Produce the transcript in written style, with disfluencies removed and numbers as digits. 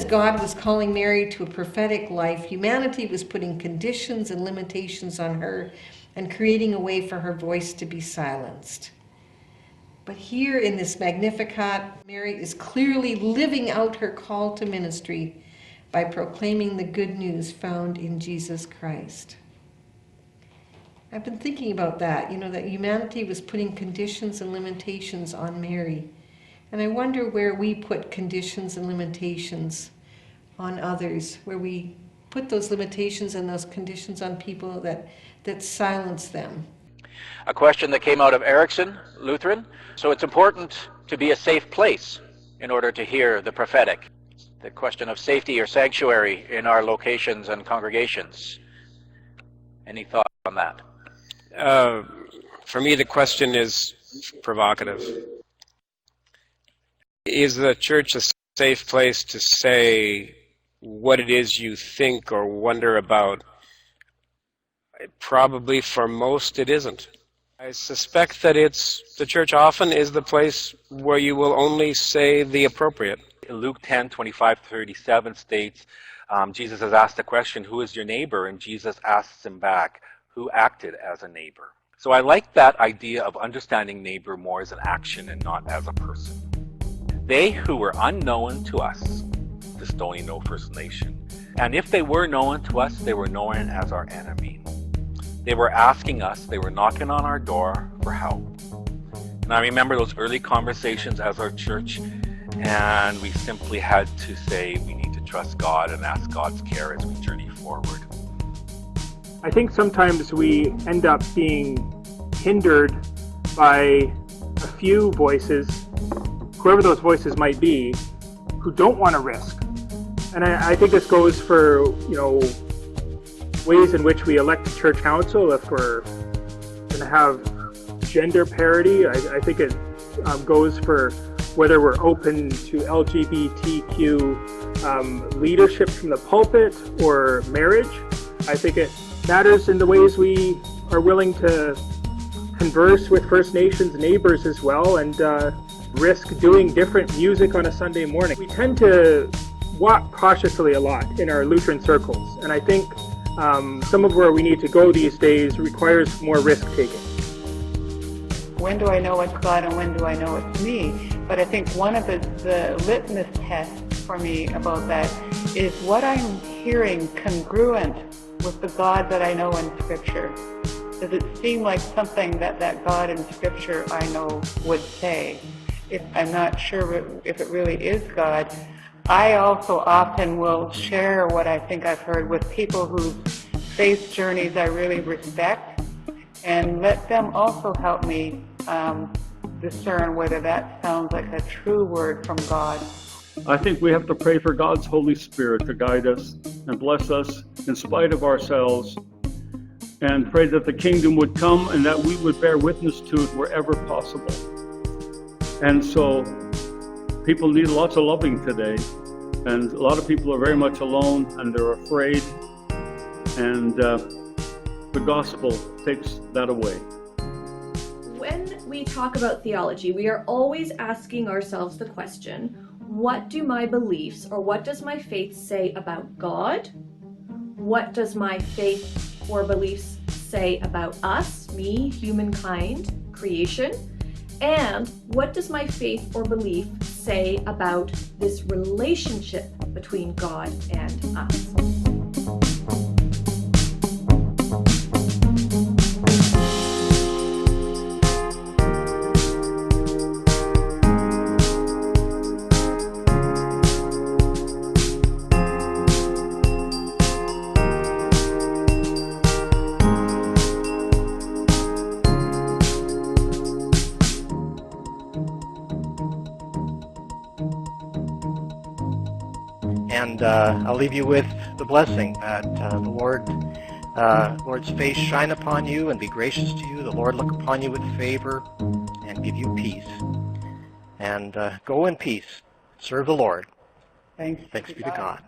God was calling Mary to a prophetic life, humanity was putting conditions and limitations on her and creating a way for her voice to be silenced. But here in this Magnificat, Mary is clearly living out her call to ministry by proclaiming the good news found in Jesus Christ. I've been thinking about that, that humanity was putting conditions and limitations on Mary. And I wonder where we put conditions and limitations on others, where we put those limitations and those conditions on people that silence them. A question that came out of Erickson, Lutheran. So it's important to be a safe place in order to hear the prophetic. The question of safety or sanctuary in our locations and congregations. Any thought on that? For me, the question is provocative. Is the church a safe place to say what it is you think or wonder about? Probably for most it isn't. I suspect that the church often is the place where you will only say the appropriate. Luke 10:25-37 states, Jesus has asked the question, who is your neighbor? And Jesus asks him back, who acted as a neighbor? So I like that idea of understanding neighbor more as an action and not as a person. They who were unknown to us, the Stony No First Nation, and if they were known to us, they were known as our enemy. They were asking us, they were knocking on our door for help. And I remember those early conversations as our church, and we simply had to say we need to trust God and ask God's care as we journey forward. I think sometimes we end up being hindered by a few voices, whoever those voices might be, who don't want to risk. And I think this goes for, ways in which we elect a church council. If we're going to have gender parity, I think it goes for whether we're open to LGBTQ leadership from the pulpit or marriage. I think it matters in the ways we are willing to converse with First Nations neighbors as well, and risk doing different music on a Sunday morning. We tend to walk cautiously a lot in our Lutheran circles, and I think some of where we need to go these days requires more risk-taking. When do I know it's God and when do I know it's me? But I think one of the litmus tests for me about that is what I'm hearing congruent with the God that I know in Scripture. Does it seem like something that God in Scripture I know would say? If I'm not sure if it really is God, I also often will share what I think I've heard with people whose faith journeys I really respect, and let them also help me discern whether that sounds like a true word from God. I think we have to pray for God's Holy Spirit to guide us and bless us in spite of ourselves, and pray that the kingdom would come and that we would bear witness to it wherever possible. And so people need lots of loving today, and a lot of people are very much alone and they're afraid, and the gospel takes that away. When we talk about theology, we are always asking ourselves the question, what do my beliefs or what does my faith say about God? What does my faith or beliefs say about us, me, humankind, creation? And what does my faith or belief say about this relationship between God and us? And I'll leave you with the blessing that the Lord's face shine upon you and be gracious to you. The Lord look upon you with favor and give you peace. And go in peace. Serve the Lord. Thanks be to God.